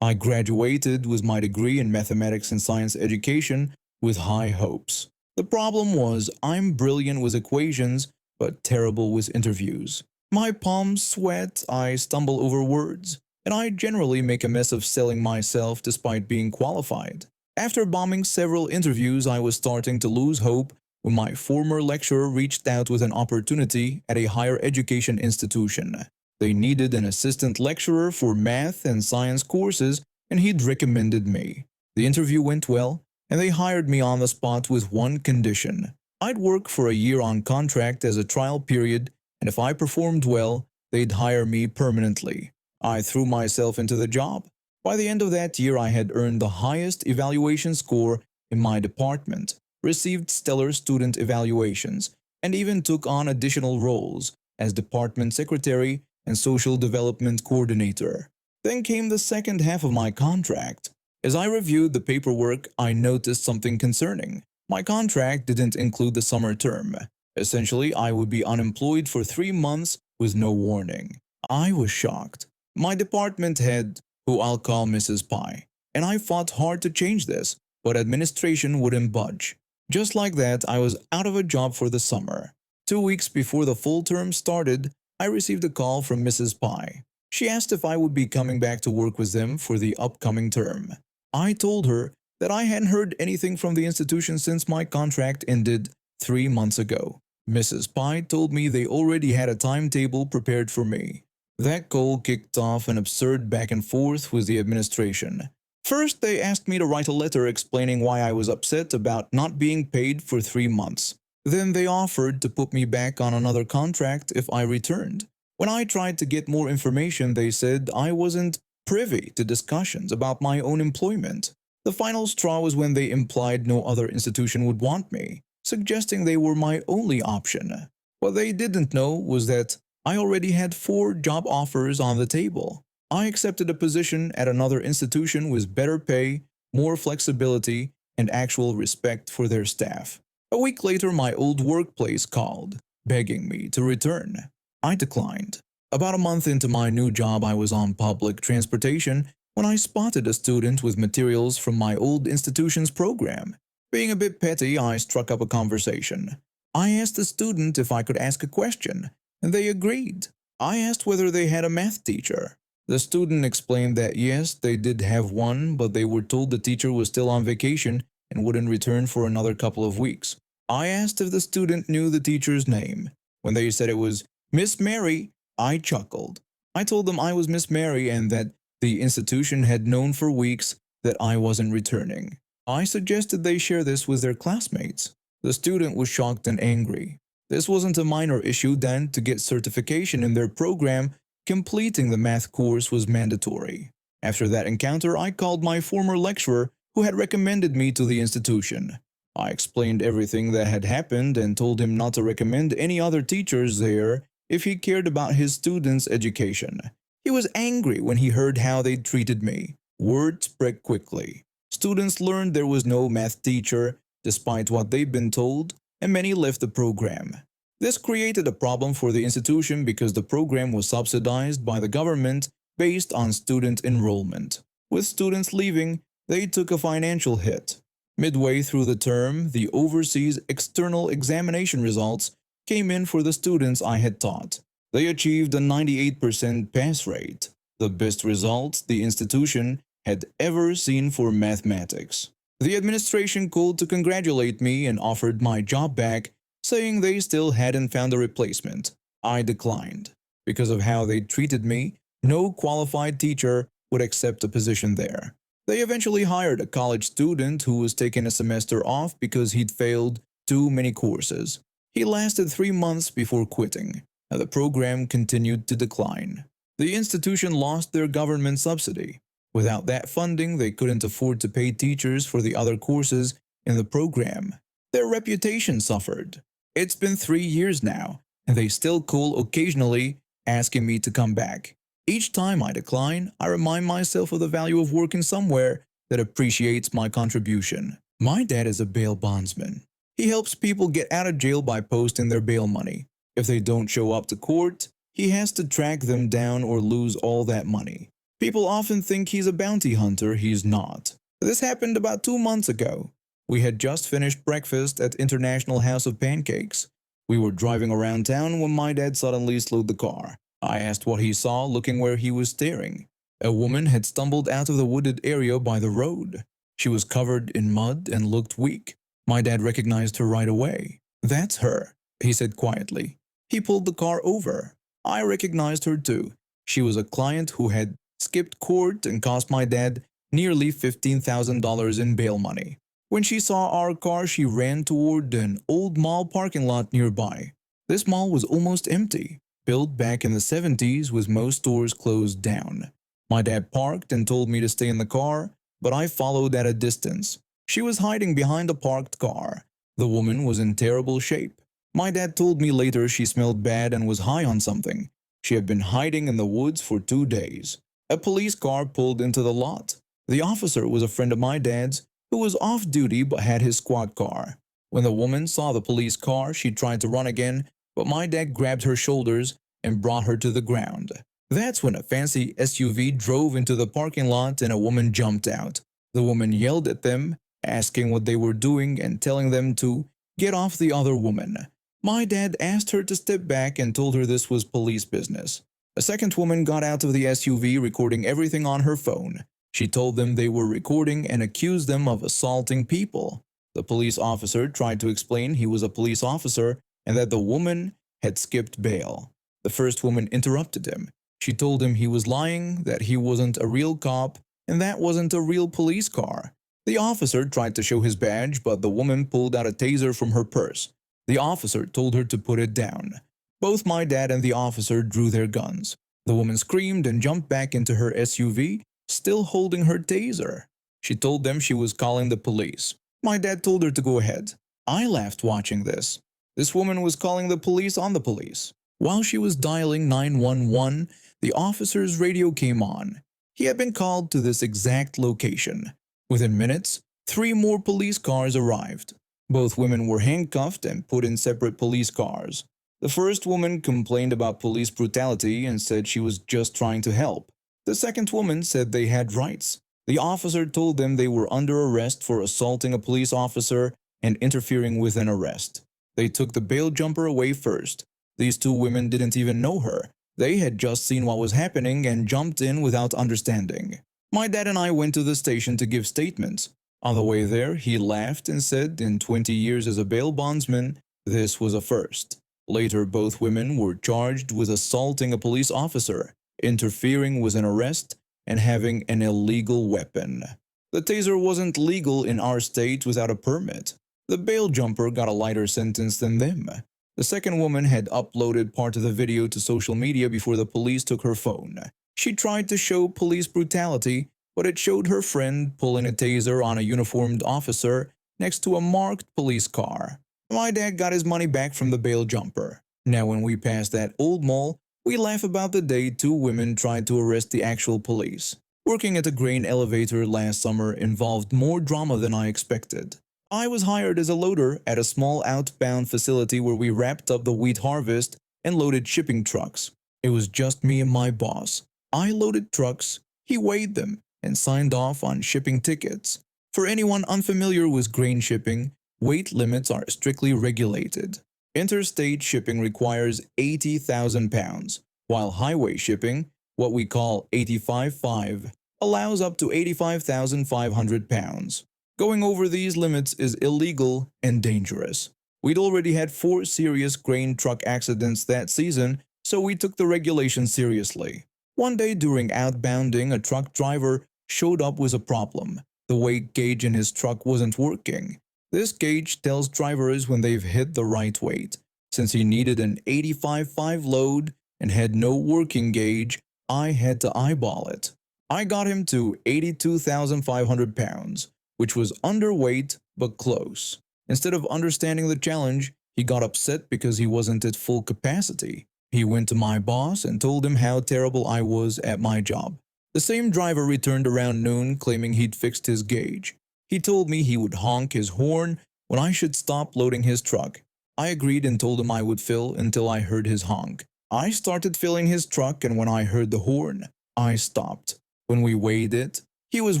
I graduated with my degree in mathematics and science education with high hopes. The problem was I'm brilliant with equations, but terrible with interviews. My palms sweat, I stumble over words, and I generally make a mess of selling myself despite being qualified. After bombing several interviews, I was starting to lose hope when my former lecturer reached out with an opportunity at a higher education institution. They needed an assistant lecturer for math and science courses, and he'd recommended me. The interview went well, and they hired me on the spot with one condition. I'd work for a year on contract as a trial period, and if I performed well, they'd hire me permanently. I threw myself into the job. By the end of that year, I had earned the highest evaluation score in my department, received stellar student evaluations, and even took on additional roles as department secretary and social development coordinator. Then came the second half of my contract. As I reviewed the paperwork, I noticed something concerning. My contract didn't include the summer term. Essentially, I would be unemployed for 3 months with no warning. I was shocked. My department head, who I'll call Mrs. Pye, and I fought hard to change this, but administration wouldn't budge. Just like that, I was out of a job for the summer. 2 weeks before the full term started, I received a call from Mrs. Pye. She asked if I would be coming back to work with them for the upcoming term. I told her that I hadn't heard anything from the institution since my contract ended 3 months ago. Mrs. Pye told me they already had a timetable prepared for me. That call kicked off an absurd back and forth with the administration. First, they asked me to write a letter explaining why I was upset about not being paid for 3 months. Then they offered to put me back on another contract if I returned. When I tried to get more information, they said I wasn't privy to discussions about my own employment. The final straw was when they implied no other institution would want me, suggesting they were my only option. What they didn't know was that I already had 4 job offers on the table. I accepted a position at another institution with better pay, more flexibility, and actual respect for their staff. A week later, my old workplace called, begging me to return. I declined. About a month into my new job, I was on public transportation when I spotted a student with materials from my old institution's program. Being a bit petty, I struck up a conversation. I asked the student if I could ask a question, and they agreed. I asked whether they had a math teacher. The student explained that yes, they did have one, but they were told the teacher was still on vacation and wouldn't return for another couple of weeks. I asked if the student knew the teacher's name. When they said it was Miss Mary, I chuckled. I told them I was Miss Mary and that the institution had known for weeks that I wasn't returning. I suggested they share this with their classmates. The student was shocked and angry. This wasn't a minor issue then. To get certification in their program, completing the math course was mandatory. After that encounter, I called my former lecturer who had recommended me to the institution. I explained everything that had happened and told him not to recommend any other teachers there if he cared about his students' education. He was angry when he heard how they treated me. Word spread quickly. Students learned there was no math teacher, despite what they'd been told, and many left the program. This created a problem for the institution because the program was subsidized by the government based on student enrollment. With students leaving, they took a financial hit. Midway through the term, the overseas external examination results came in for the students I had taught. They achieved a 98% pass rate, the best result the institution had ever seen for mathematics. The administration called to congratulate me and offered my job back, saying they still hadn't found a replacement. I declined. Because of how they treated me, no qualified teacher would accept a position there. They eventually hired a college student who was taking a semester off because he'd failed too many courses. He lasted 3 months before quitting, and the program continued to decline. The institution lost their government subsidy. Without that funding, they couldn't afford to pay teachers for the other courses in the program. Their reputation suffered. It's been 3 years now, and they still call occasionally asking me to come back. Each time I decline, I remind myself of the value of working somewhere that appreciates my contribution. My dad is a bail bondsman. He helps people get out of jail by posting their bail money. If they don't show up to court, he has to track them down or lose all that money. People often think he's a bounty hunter. He's not. This happened about 2 months ago. We had just finished breakfast at International House of Pancakes. We were driving around town when my dad suddenly slowed the car. I asked what he saw, looking where he was staring. A woman had stumbled out of the wooded area by the road. She was covered in mud and looked weak. My dad recognized her right away. "That's her," he said quietly. He pulled the car over. I recognized her too. She was a client who had skipped court and cost my dad nearly $15,000 in bail money. When she saw our car, she ran toward an old mall parking lot nearby. This mall was almost empty, built back in the 70s with most stores closed down. My dad parked and told me to stay in the car, but I followed at a distance. She was hiding behind a parked car. The woman was in terrible shape. My dad told me later she smelled bad and was high on something. She had been hiding in the woods for 2 days. A police car pulled into the lot. The officer was a friend of my dad's who was off duty but had his squad car. When the woman saw the police car, she tried to run again, but my dad grabbed her shoulders and brought her to the ground. That's when a fancy SUV drove into the parking lot and a woman jumped out. The woman yelled at them, asking what they were doing and telling them to get off the other woman. My dad asked her to step back and told her this was police business. A second woman got out of the SUV, recording everything on her phone. She told them they were recording and accused them of assaulting people. The police officer tried to explain he was a police officer and that the woman had skipped bail. The first woman interrupted him. She told him he was lying, that he wasn't a real cop, and that wasn't a real police car. The officer tried to show his badge, but the woman pulled out a taser from her purse. The officer told her to put it down. Both my dad and the officer drew their guns. The woman screamed and jumped back into her SUV, still holding her taser. She told them she was calling the police. My dad told her to go ahead. I laughed watching this. This woman was calling the police on the police. While she was dialing 911, the officer's radio came on. He had been called to this exact location. Within minutes, 3 more police cars arrived. Both women were handcuffed and put in separate police cars. The first woman complained about police brutality and said she was just trying to help. The second woman said they had rights. The officer told them they were under arrest for assaulting a police officer and interfering with an arrest. They took the bail jumper away first. These 2 women didn't even know her. They had just seen what was happening and jumped in without understanding. My dad and I went to the station to give statements. On the way there, he laughed and said in 20 years as a bail bondsman, this was a first. Later, both women were charged with assaulting a police officer, interfering with an arrest, and having an illegal weapon. The taser wasn't legal in our state without a permit. The bail jumper got a lighter sentence than them. The second woman had uploaded part of the video to social media before the police took her phone. She tried to show police brutality, but it showed her friend pulling a taser on a uniformed officer next to a marked police car. My dad got his money back from the bail jumper. Now when we pass that old mall, we laugh about the day 2 women tried to arrest the actual police. Working at a grain elevator last summer involved more drama than I expected. I was hired as a loader at a small outbound facility where we wrapped up the wheat harvest and loaded shipping trucks. It was just me and my boss. I loaded trucks, he weighed them, and signed off on shipping tickets. For anyone unfamiliar with grain shipping, weight limits are strictly regulated. Interstate shipping requires 80,000 pounds, while highway shipping, what we call 85.5, allows up to 85,500 pounds. Going over these limits is illegal and dangerous. We'd already had 4 serious grain truck accidents that season, so we took the regulations seriously. One day during outbounding, a truck driver showed up with a problem. The weight gauge in his truck wasn't working. This gauge tells drivers when they've hit the right weight. Since he needed an 85.5 load and had no working gauge, I had to eyeball it. I got him to 82,500 pounds, which was underweight but close. Instead of understanding the challenge, he got upset because he wasn't at full capacity. He went to my boss and told him how terrible I was at my job. The same driver returned around noon claiming he'd fixed his gauge. He told me he would honk his horn when I should stop loading his truck. I agreed and told him I would fill until I heard his honk. I started filling his truck, and when I heard the horn, I stopped. When we weighed it, he was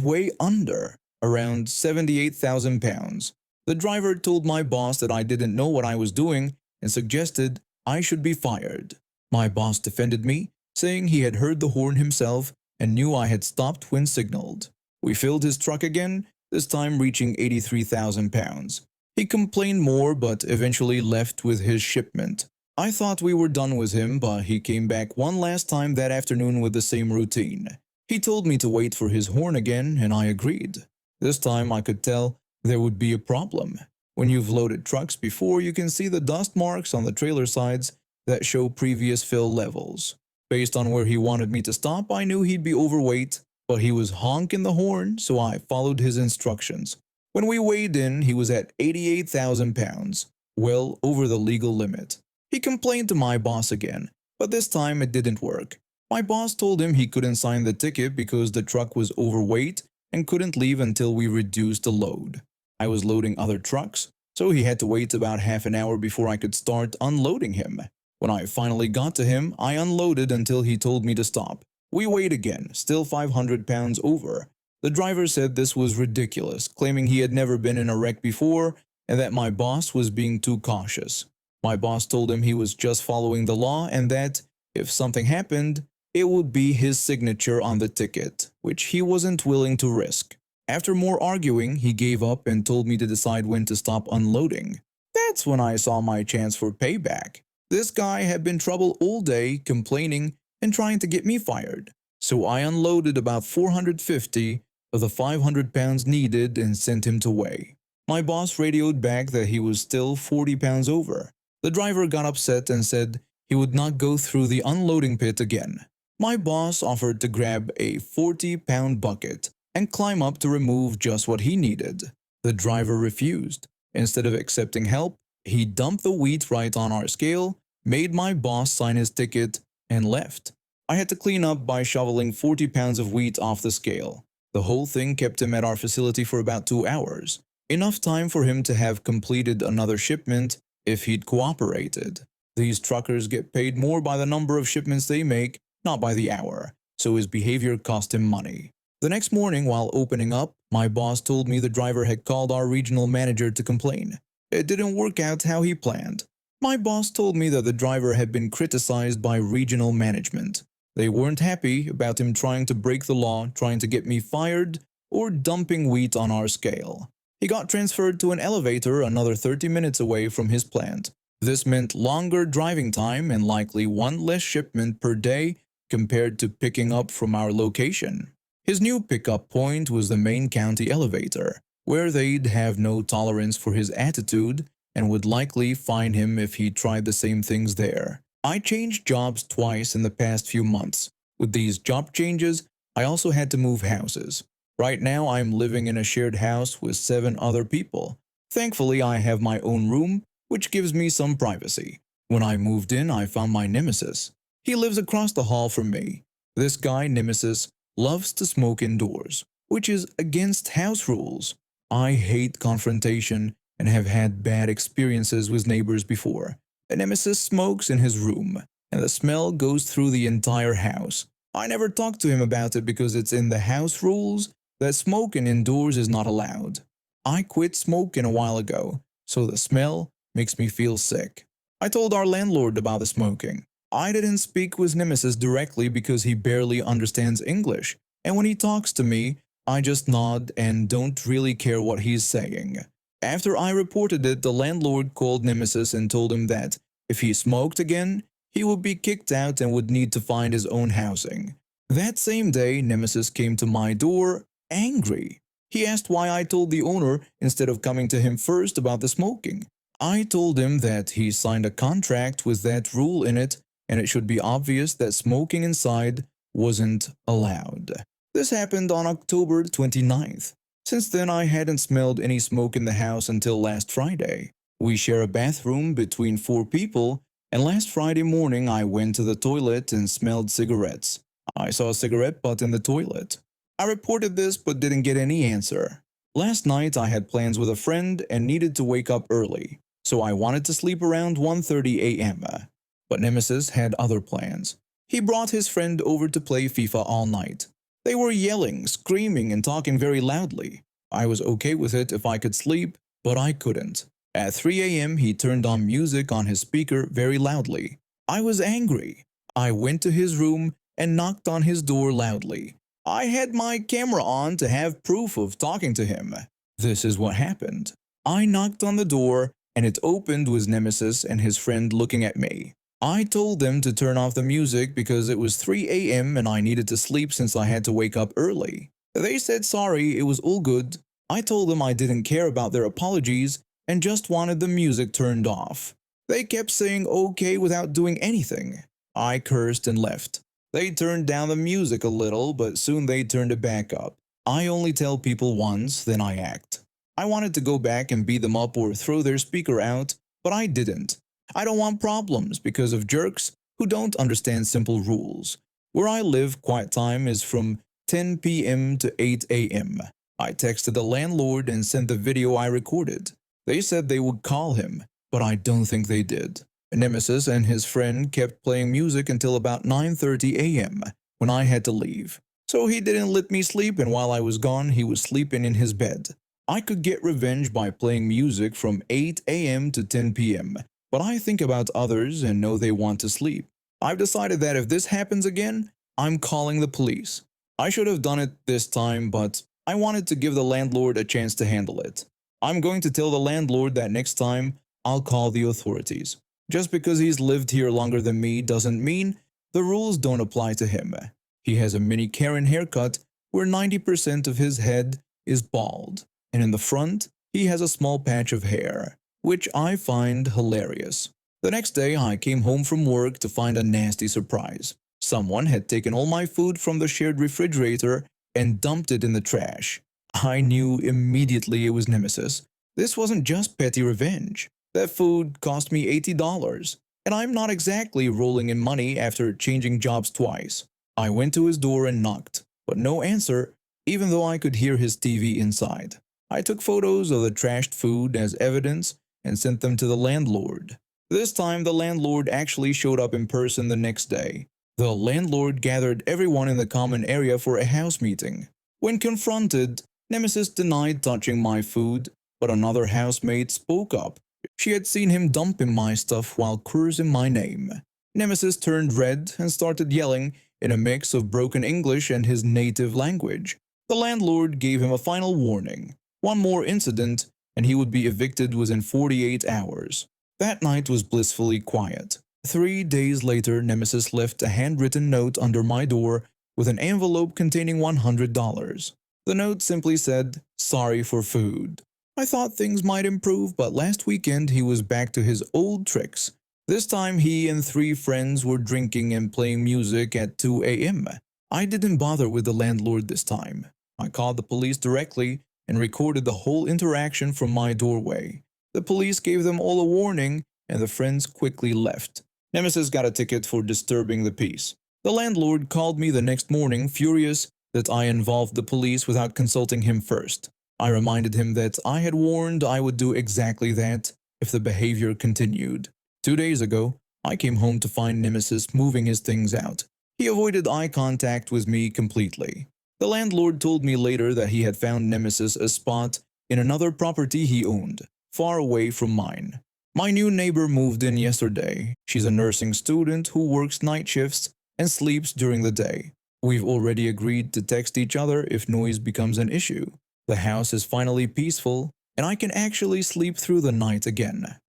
way under, around 78,000 pounds. The driver told my boss that I didn't know what I was doing and suggested I should be fired. My boss defended me, saying he had heard the horn himself and knew I had stopped when signaled. We filled his truck again, this time reaching 83,000 pounds. He complained more but eventually left with his shipment. I thought we were done with him, but he came back one last time that afternoon with the same routine. He told me to wait for his horn again, and I agreed. This time I could tell there would be a problem. When you've loaded trucks before, you can see the dust marks on the trailer sides that show previous fill levels. Based on where he wanted me to stop, I knew he'd be overweight, but he was honking the horn, so I followed his instructions. When we weighed in, he was at 88,000 pounds, well over the legal limit. He complained to my boss again, but this time it didn't work. My boss told him he couldn't sign the ticket because the truck was overweight and couldn't leave until we reduced the load. I was loading other trucks, so he had to wait about half an hour before I could start unloading him. When I finally got to him, I unloaded until he told me to stop. We weighed again, still 500 pounds over. The driver said this was ridiculous, claiming he had never been in a wreck before and that my boss was being too cautious. My boss told him he was just following the law and that, if something happened, it would be his signature on the ticket, which he wasn't willing to risk. After more arguing, he gave up and told me to decide when to stop unloading. That's when I saw my chance for payback. This guy had been trouble all day, complaining and trying to get me fired. So I unloaded about 450 of the 500 pounds needed and sent him to weigh. My boss radioed back that he was still 40 pounds over. The driver got upset and said he would not go through the unloading pit again. My boss offered to grab a 40-pound bucket and climb up to remove just what he needed. The driver refused. Instead of accepting help, he dumped the wheat right on our scale, made my boss sign his ticket, and left. I had to clean up by shoveling 40 pounds of wheat off the scale. The whole thing kept him at our facility for about 2 hours, enough time for him to have completed another shipment if he'd cooperated. These truckers get paid more by the number of shipments they make, not by the hour, so his behavior cost him money. The next morning, while opening up, my boss told me the driver had called our regional manager to complain. It didn't work out how he planned. My boss told me that the driver had been criticized by regional management. They weren't happy about him trying to break the law, trying to get me fired, or dumping wheat on our scale. He got transferred to an elevator another 30 minutes away from his plant. This meant longer driving time and likely one less shipment per day compared to picking up from our location. His new pickup point was the main county elevator, where they'd have no tolerance for his attitude and would likely fine him if he tried the same things there. I changed jobs twice in the past few months. With these job changes, I also had to move houses. Right now, I'm living in a shared house with 7 other people. Thankfully, I have my own room, which gives me some privacy. When I moved in, I found my nemesis. He lives across the hall from me. This guy, Nemesis, loves to smoke indoors, which is against house rules. I hate confrontation and have had bad experiences with neighbors before. The Nemesis smokes in his room, and the smell goes through the entire house. I never talk to him about it because it's in the house rules that smoking indoors is not allowed. I quit smoking a while ago, so the smell makes me feel sick. I told our landlord about the smoking. I didn't speak with Nemesis directly because he barely understands English, and when he talks to me, I just nod and don't really care what he's saying. After I reported it, the landlord called Nemesis and told him that if he smoked again, he would be kicked out and would need to find his own housing. That same day, Nemesis came to my door, angry. He asked why I told the owner instead of coming to him first about the smoking. I told him that he signed a contract with that rule in it, and it should be obvious that smoking inside wasn't allowed. This happened on October 29th. Since then, I hadn't smelled any smoke in the house until last Friday. We share a bathroom between 4 people, and last Friday morning I went to the toilet and smelled cigarettes. I saw a cigarette butt in the toilet. I reported this but didn't get any answer. Last night I had plans with a friend and needed to wake up early, so I wanted to sleep around 1:30 a.m. But Nemesis had other plans. He brought his friend over to play FIFA all night. They were yelling, screaming, and talking very loudly. I was okay with it if I could sleep, but I couldn't. At 3 a.m., he turned on music on his speaker very loudly. I was angry. I went to his room and knocked on his door loudly. I had my camera on to have proof of talking to him. This is what happened. I knocked on the door and it opened with Nemesis and his friend looking at me. I told them to turn off the music because it was 3 a.m. and I needed to sleep since I had to wake up early. They said sorry, it was all good. I told them I didn't care about their apologies and just wanted the music turned off. They kept saying okay without doing anything. I cursed and left. They turned down the music a little, but soon they turned it back up. I only tell people once, then I act. I wanted to go back and beat them up or throw their speaker out, but I didn't. I don't want problems because of jerks who don't understand simple rules. Where I live, quiet time is from 10 p.m. to 8 a.m. I texted the landlord and sent the video I recorded. They said they would call him, but I don't think they did. Nemesis and his friend kept playing music until about 9:30 a.m. when I had to leave. So he didn't let me sleep, and while I was gone, he was sleeping in his bed. I could get revenge by playing music from 8 a.m. to 10 p.m., but I think about others and know they want to sleep. I've decided that if this happens again, I'm calling the police. I should have done it this time, but I wanted to give the landlord a chance to handle it. I'm going to tell the landlord that next time I'll call the authorities. Just because he's lived here longer than me doesn't mean the rules don't apply to him. He has a mini Karen haircut where 90% of his head is bald, and in the front he has a small patch of hair, which I find hilarious. The next day I came home from work to find a nasty surprise. Someone had taken all my food from the shared refrigerator and dumped it in the trash. I knew immediately it was Nemesis. This wasn't just petty revenge. That food cost me $80, and I'm not exactly rolling in money after changing jobs twice. I went to his door and knocked, but no answer, even though I could hear his TV inside. I took photos of the trashed food as evidence and sent them to the landlord. This time, the landlord actually showed up in person the next day. The landlord gathered everyone in the common area for a house meeting. When confronted, Nemesis denied touching my food, but another housemate spoke up. She had seen him dumping my stuff while cursing my name. Nemesis turned red and started yelling in a mix of broken English and his native language. The landlord gave him a final warning. One more incident, and he would be evicted within 48 hours. That night was blissfully quiet. 3 days later, Nemesis left a handwritten note under my door with an envelope containing $100. The note simply said, "Sorry for food." I thought things might improve, but last weekend he was back to his old tricks. This time he and 3 friends were drinking and playing music at 2 a.m. I didn't bother with the landlord this time. I called the police directly and recorded the whole interaction from my doorway. The police gave them all a warning, and the friends quickly left. Nemesis got a ticket for disturbing the peace. The landlord called me the next morning, furious that I involved the police without consulting him first. I reminded him that I had warned I would do exactly that if the behavior continued. 2 days ago, I came home to find Nemesis moving his things out. He avoided eye contact with me completely. The landlord told me later that he had found Nemesis a spot in another property he owned, far away from mine. My new neighbor moved in yesterday. She's a nursing student who works night shifts and sleeps during the day. We've already agreed to text each other if noise becomes an issue. The house is finally peaceful, and I can actually sleep through the night again.